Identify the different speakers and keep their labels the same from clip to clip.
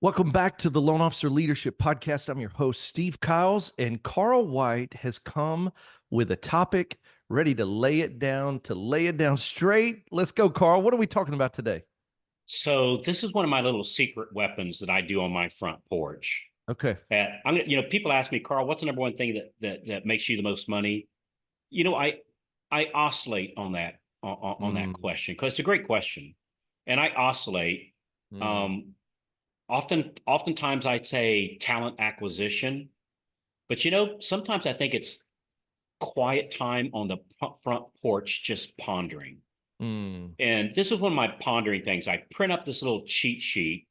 Speaker 1: Welcome back to the Loan Officer Leadership Podcast. I'm your host, Steve Kiles, and Carl White has come with a topic ready to lay it down straight. Let's go, Carl. What are we talking about today?
Speaker 2: So this is one of my little secret weapons that I do on my front porch.
Speaker 1: Okay.
Speaker 2: People ask me, Carl, what's the number one thing that makes you the most money? I oscillate on that question because it's a great question, and I oscillate.
Speaker 1: Mm.
Speaker 2: Oftentimes I'd say talent acquisition, but sometimes I think it's quiet time on the front porch, just pondering.
Speaker 1: Mm.
Speaker 2: And this is one of my pondering things. I print up this little cheat sheet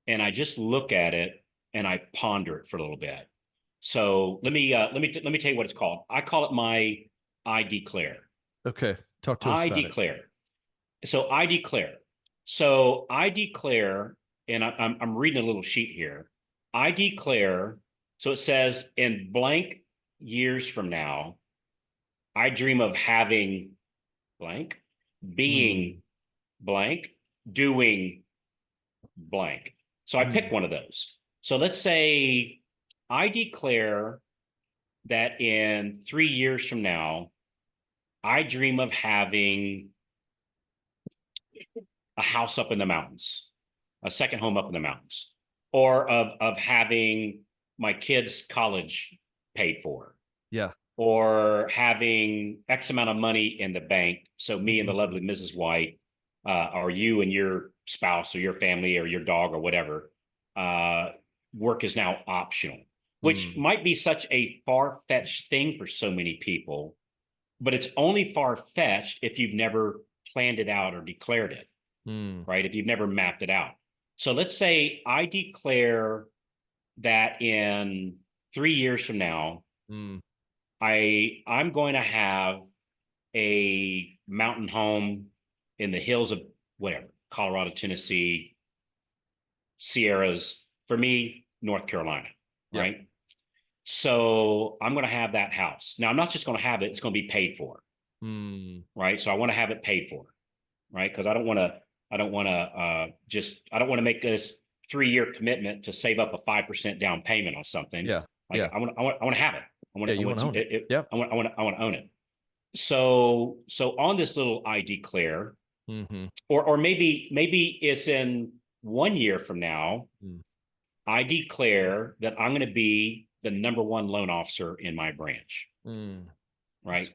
Speaker 2: and I just look at it and I ponder it for a little bit. So let me tell you what it's called. I call it my I declare.
Speaker 1: Okay. Talk to us
Speaker 2: I
Speaker 1: about it.
Speaker 2: declare. So I declare. So I declare, and I'm reading a little sheet here. I declare. So it says in blank years from now, I dream of having blank, being blank, doing blank. So I pick one of those. So let's say I declare that in 3 years from now, I dream of having a house up in the mountains, a second home up in the mountains, or of having my kids' college paid for,
Speaker 1: Yeah.
Speaker 2: or having X amount of money in the bank. So me and the lovely Mrs. White, or you and your spouse or your family or your dog or whatever, work is now optional, which might be such a far-fetched thing for so many people, but it's only far-fetched if you've never planned it out or declared it, right? If you've never mapped it out. So let's say I declare that in 3 years from now, I'm going to have a mountain home in the hills of whatever, Colorado, Tennessee, Sierras, for me, North Carolina, right? Yep. So I'm going to have that house. Now, I'm not just going to have it, it's going to be paid for, right? So I want to have it paid for, right? Because I don't want to make this 3-year commitment to save up a 5% down payment on something.
Speaker 1: Yeah.
Speaker 2: Like, I want to have it. I want to own it.
Speaker 1: Yeah.
Speaker 2: I want to own it. So on this little I declare, or maybe it's in 1 year from now, I declare that I'm going to be the number one loan officer in my branch. Right.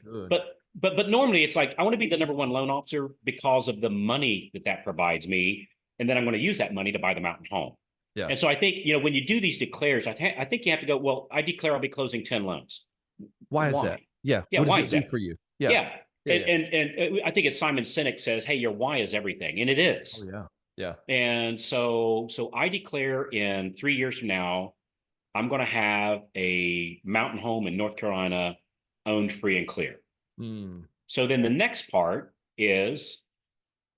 Speaker 2: But normally it's like, I want to be the number one loan officer because of the money that provides me. And then I'm going to use that money to buy the mountain home. Yeah. And so I think, when you do these declares, I think you have to go, well, I declare I'll be closing 10 loans.
Speaker 1: Why is that? Yeah.
Speaker 2: Yeah.
Speaker 1: What
Speaker 2: why
Speaker 1: does it do for you? Yeah.
Speaker 2: Yeah. And I think it's Simon Sinek says, hey, your why is everything. And it is.
Speaker 1: Oh, yeah. Yeah.
Speaker 2: And so I declare in 3 years from now, I'm going to have a mountain home in North Carolina owned free and clear. So then the next part is,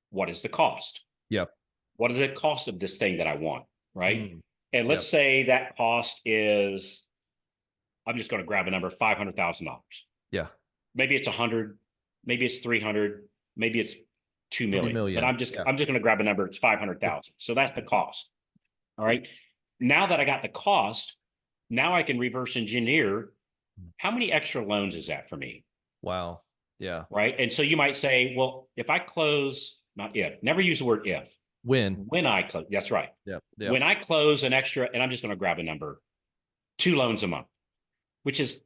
Speaker 2: what is the cost?
Speaker 1: Yep.
Speaker 2: What is the cost of this thing that I want? Right. And let's say that cost is, I'm just going to grab a number, $500,000.
Speaker 1: Yeah.
Speaker 2: Maybe it's 100, maybe it's 300, maybe it's 2 million. But I'm just going to grab a number. It's 500,000. So that's the cost. All right. Now that I got the cost, now I can reverse engineer. How many extra loans is that for me?
Speaker 1: Wow. Yeah.
Speaker 2: Right. And so you might say, well, if I close, not if, never use the word if. When I close, that's right.
Speaker 1: Yep.
Speaker 2: When I close an extra, and I'm just going to grab a number, 2 loans a month, which is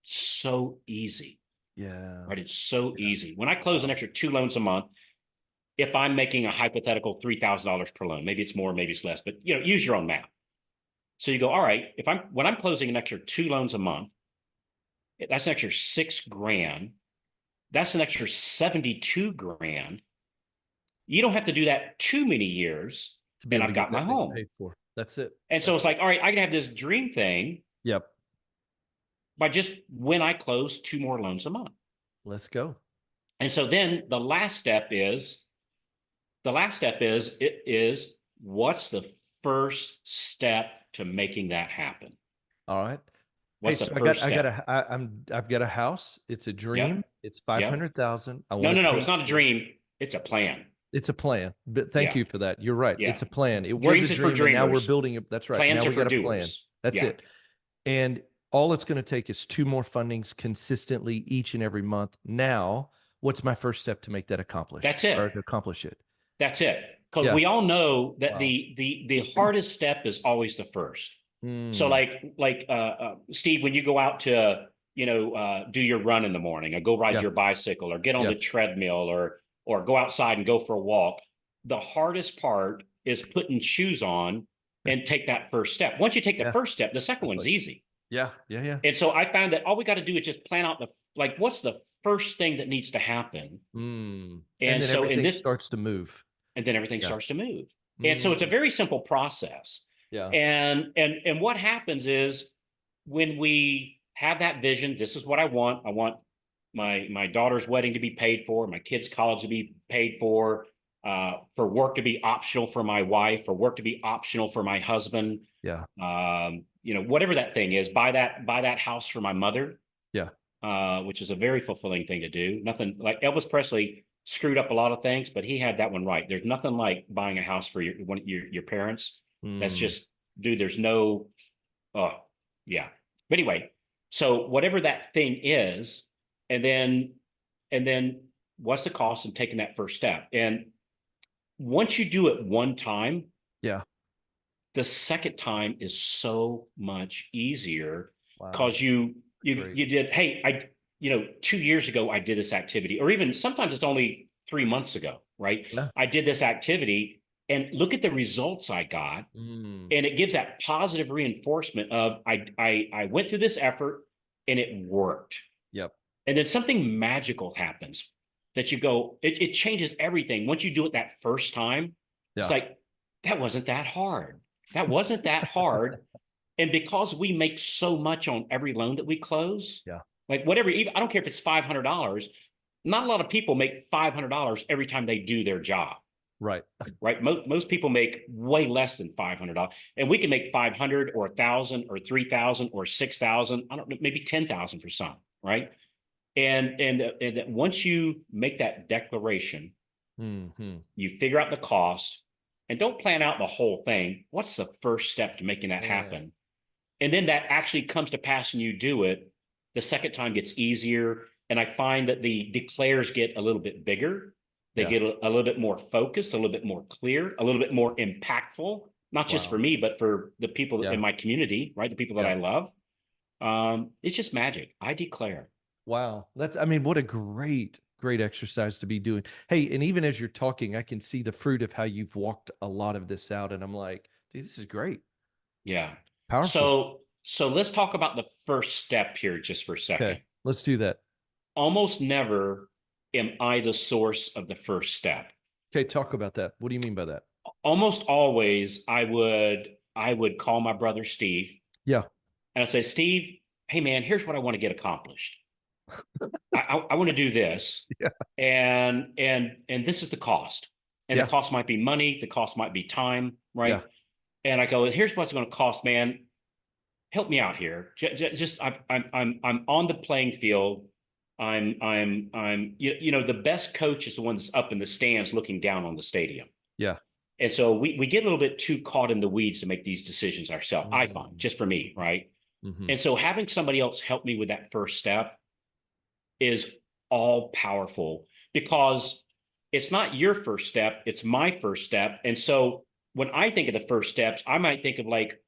Speaker 2: so easy.
Speaker 1: Yeah.
Speaker 2: Right. It's so easy. When I close an extra 2 loans a month, if I'm making a hypothetical $3,000 per loan, maybe it's more, maybe it's less, but use your own math. So you go, all right, when I'm closing an extra 2 loans a month, that's an extra $6,000. That's an extra 72 grand. You don't have to do that too many years. And I've got my home
Speaker 1: paid for. That's it.
Speaker 2: And so it's like, all right, I can have this dream thing.
Speaker 1: Yep.
Speaker 2: By just when I close 2 more loans a month.
Speaker 1: Let's go.
Speaker 2: And so then the last step is what's the first step to making that happen?
Speaker 1: All right.
Speaker 2: What's the first step?
Speaker 1: I've got a house. It's a dream. Yep. It's 500,000.
Speaker 2: No. It's not a dream. It's a plan.
Speaker 1: It's a plan. But thank
Speaker 2: Yeah.
Speaker 1: you for that. You're right.
Speaker 2: Yeah.
Speaker 1: It's a plan. It was a
Speaker 2: Dreams is for
Speaker 1: dream, and now we're
Speaker 2: dreamers.
Speaker 1: building it. That's right. Now
Speaker 2: Plans are
Speaker 1: we
Speaker 2: for
Speaker 1: got a plan.
Speaker 2: doers.
Speaker 1: That's
Speaker 2: Yeah.
Speaker 1: it. And all it's going to take is two more fundings consistently each and every month. Now, what's my first step to make that accomplished
Speaker 2: That's it.
Speaker 1: or to accomplish it?
Speaker 2: That's it. Because
Speaker 1: Yeah.
Speaker 2: we all know that
Speaker 1: Wow.
Speaker 2: the hardest step is always the first. So
Speaker 1: Mm,
Speaker 2: Steve, when you go out to do your run in the morning, or go ride
Speaker 1: yeah.
Speaker 2: your bicycle, or get on
Speaker 1: Yeah.
Speaker 2: the treadmill, or go outside and go for a walk, the hardest part is putting shoes on
Speaker 1: Yeah.
Speaker 2: and take that first step. Once you take the
Speaker 1: Yeah.
Speaker 2: first step, the second
Speaker 1: That's
Speaker 2: one's
Speaker 1: like,
Speaker 2: easy.
Speaker 1: yeah. Yeah. Yeah.
Speaker 2: And so I found that all we got to do is just plan out what's the first thing that needs to happen.
Speaker 1: And
Speaker 2: And
Speaker 1: then
Speaker 2: so in
Speaker 1: everything
Speaker 2: this,
Speaker 1: starts to move.
Speaker 2: and then everything
Speaker 1: Yeah.
Speaker 2: starts to move. And so it's a
Speaker 1: Mm,
Speaker 2: very simple process.
Speaker 1: yeah.
Speaker 2: And what happens is, when we have that vision, this is what I want. I want my daughter's wedding to be paid for, my kids' college to be paid for work to be optional for my wife, for work to be optional for my husband.
Speaker 1: Yeah.
Speaker 2: Whatever that thing is, buy that house for my mother,
Speaker 1: Yeah.
Speaker 2: which is a very fulfilling thing to do. Nothing like Elvis Presley screwed up a lot of things, but he had that one right. There's nothing like buying a house for your parents. That's
Speaker 1: Mm,
Speaker 2: just, dude. There's no, oh yeah. But anyway, so whatever that thing is, and then what's the cost in taking that first step? And once you do it one time,
Speaker 1: yeah.
Speaker 2: the second time is so much easier,
Speaker 1: Wow.
Speaker 2: because you
Speaker 1: That's
Speaker 2: you
Speaker 1: great.
Speaker 2: you did, hey, 2 years ago I did this activity, or even sometimes it's only 3 months ago, right?
Speaker 1: Yeah.
Speaker 2: I did this activity, and look at the results I got.
Speaker 1: Mm,
Speaker 2: And it gives that positive reinforcement of, I went through this effort and it worked.
Speaker 1: yep.
Speaker 2: And then something magical happens, that you go, it changes everything. Once you do it that first time, it's
Speaker 1: Yeah.
Speaker 2: like, that wasn't that hard. That wasn't that hard. And because we make so much on every loan that we close,
Speaker 1: Yeah.
Speaker 2: like whatever, even, I don't care if it's $500. Not a lot of people make $500 every time they do their job.
Speaker 1: Right.
Speaker 2: Right? Most people make way less than $500, and we can make 500 or 1,000 or 3,000 or 6,000. I don't know, maybe 10,000 for some, right? And once you make that declaration,
Speaker 1: Hmm.
Speaker 2: you figure out the cost, and don't plan out the whole thing. What's the first step to making that
Speaker 1: Yeah.
Speaker 2: happen? And then that actually comes to pass, and you do it. The second time gets easier, and I find that the declares get a little bit bigger. They
Speaker 1: Yeah.
Speaker 2: get a little bit more focused, a little bit more clear, a little bit more impactful, not just for
Speaker 1: Wow.
Speaker 2: me, but for the people in
Speaker 1: Yeah.
Speaker 2: my community, right? The people that
Speaker 1: Yeah.
Speaker 2: I love. It's just magic. I declare.
Speaker 1: Wow. I mean, what a great exercise to be doing. Hey, and even as you're talking, I can see the fruit of how you've walked a lot of this out. And I'm like, dude, this is great.
Speaker 2: Yeah.
Speaker 1: Powerful.
Speaker 2: So let's talk about the first step here just for a
Speaker 1: Okay.
Speaker 2: second.
Speaker 1: Let's do that.
Speaker 2: Almost never am I the source of the first step.
Speaker 1: Okay. Talk about that. What do you mean by that?
Speaker 2: Almost always I would call my brother Steve,
Speaker 1: Yeah.
Speaker 2: and I'd say, Steve, hey man, here's what I want to get accomplished. I want to do this,
Speaker 1: Yeah.
Speaker 2: and this is the cost. And the
Speaker 1: Yeah.
Speaker 2: cost might be money, the cost might be time,
Speaker 1: Yeah.
Speaker 2: right? And I go, here's what's going to cost, man. Help me out here. Just I'm on the playing field. The best coach is the one that's up in the stands looking down on the stadium.
Speaker 1: Yeah.
Speaker 2: And so we get a little bit too caught in the weeds to make these decisions ourselves, I find, just for me, right?
Speaker 1: Mm-hmm.
Speaker 2: And so having somebody else help me with that first step is all powerful, because it's not your first step, it's my first step. And so when I think of the first steps, I might think of like,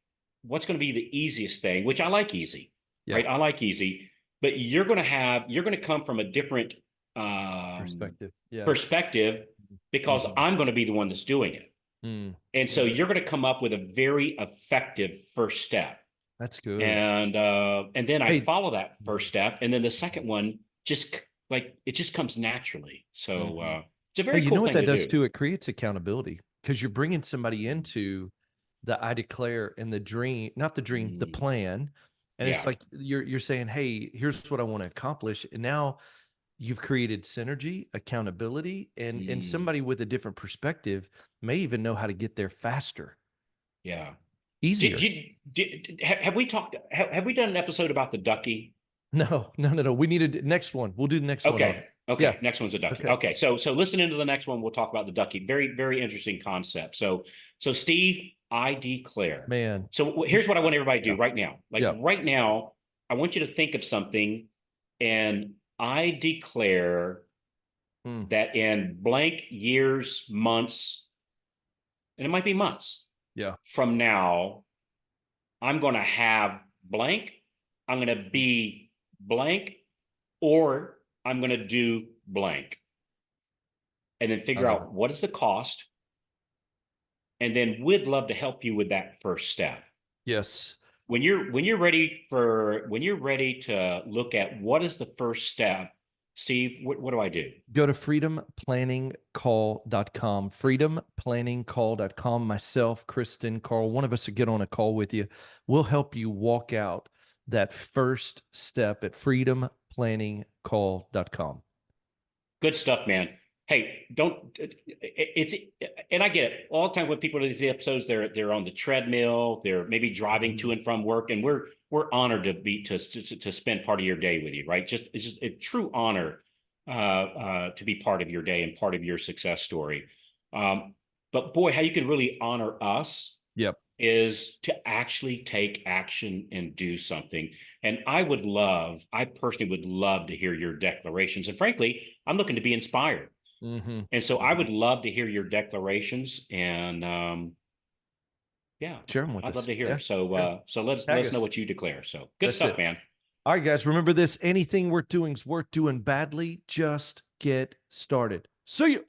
Speaker 2: what's going to be the easiest thing, which I like easy,
Speaker 1: Yeah.
Speaker 2: right? I like easy, but you're going to come from a different
Speaker 1: Perspective. Yeah.
Speaker 2: perspective, because
Speaker 1: Mhm.
Speaker 2: I'm going to be the one that's doing it.
Speaker 1: Mm.
Speaker 2: And so
Speaker 1: Mm.
Speaker 2: you're going to come up with a very effective first step.
Speaker 1: That's good.
Speaker 2: And then I
Speaker 1: Hey.
Speaker 2: follow that first step, and then the second one just, like, it just comes naturally. So
Speaker 1: Mhm.
Speaker 2: it's a
Speaker 1: Hey,
Speaker 2: very
Speaker 1: you
Speaker 2: cool
Speaker 1: know what
Speaker 2: thing
Speaker 1: that
Speaker 2: to
Speaker 1: does
Speaker 2: do.
Speaker 1: too? It creates accountability because you're bringing somebody into the I declare and the dream, not the dream, the
Speaker 2: Mm,
Speaker 1: plan. And it's
Speaker 2: yeah.
Speaker 1: like you're saying, hey, here's what I want to accomplish. And now you've created synergy, accountability, and
Speaker 2: Mm,
Speaker 1: somebody with a different perspective may even know how to get there faster,
Speaker 2: yeah. Did,
Speaker 1: easier.
Speaker 2: did, have we talked? Have we done an episode about the ducky?
Speaker 1: No, no, no, no. We needed next one. We'll do the next one on
Speaker 2: Okay.
Speaker 1: it. Yeah.
Speaker 2: Okay, next one's a ducky.
Speaker 1: Okay.
Speaker 2: Okay, so listening to the next one, we'll talk about the ducky. Very, very interesting concept. So Steve, I declare.
Speaker 1: Man.
Speaker 2: So here's what I want everybody to
Speaker 1: Yeah.
Speaker 2: do right now. Like
Speaker 1: Yeah.
Speaker 2: right now, I want you to think of something, and I declare
Speaker 1: Mm.
Speaker 2: that in blank years, months, and it might be months
Speaker 1: Yeah.
Speaker 2: from now, I'm going to have blank. I'm going to be blank, or I'm going to do blank, and then
Speaker 1: I
Speaker 2: figure
Speaker 1: love it.
Speaker 2: out what is the cost. And then we'd love to help you with that first step.
Speaker 1: Yes.
Speaker 2: When you're ready to look at what is the first step, Steve, what do I do?
Speaker 1: Go to freedomplanningcall.com, freedomplanningcall.com. Myself, Kristen, Carl, one of us will get on a call with you. We'll help you walk out that first step at freedomplanningcall.com.
Speaker 2: Good stuff, man. Hey, don't it's and I get it. All the time when people do these episodes, they're on the treadmill, they're maybe driving to
Speaker 1: Mhm.
Speaker 2: and from work, and we're honored to spend part of your day with you, right? Just it's just a true honor to be part of your day and part of your success story. But boy, how you can really honor us
Speaker 1: Yep.
Speaker 2: is to actually take action and do something. And I personally would love to hear your declarations. And frankly, I'm looking to be inspired.
Speaker 1: Mm-hmm.
Speaker 2: And so I
Speaker 1: Mm-hmm.
Speaker 2: would love to hear your declarations. And yeah,
Speaker 1: Share them with
Speaker 2: I'd love
Speaker 1: us.
Speaker 2: to hear
Speaker 1: Yeah.
Speaker 2: them. So
Speaker 1: Yeah.
Speaker 2: let
Speaker 1: Tag
Speaker 2: us know
Speaker 1: us.
Speaker 2: what you declare. So good
Speaker 1: That's
Speaker 2: stuff,
Speaker 1: it.
Speaker 2: man.
Speaker 1: All right, guys. Remember this, anything worth doing is worth doing badly. Just get started. See you.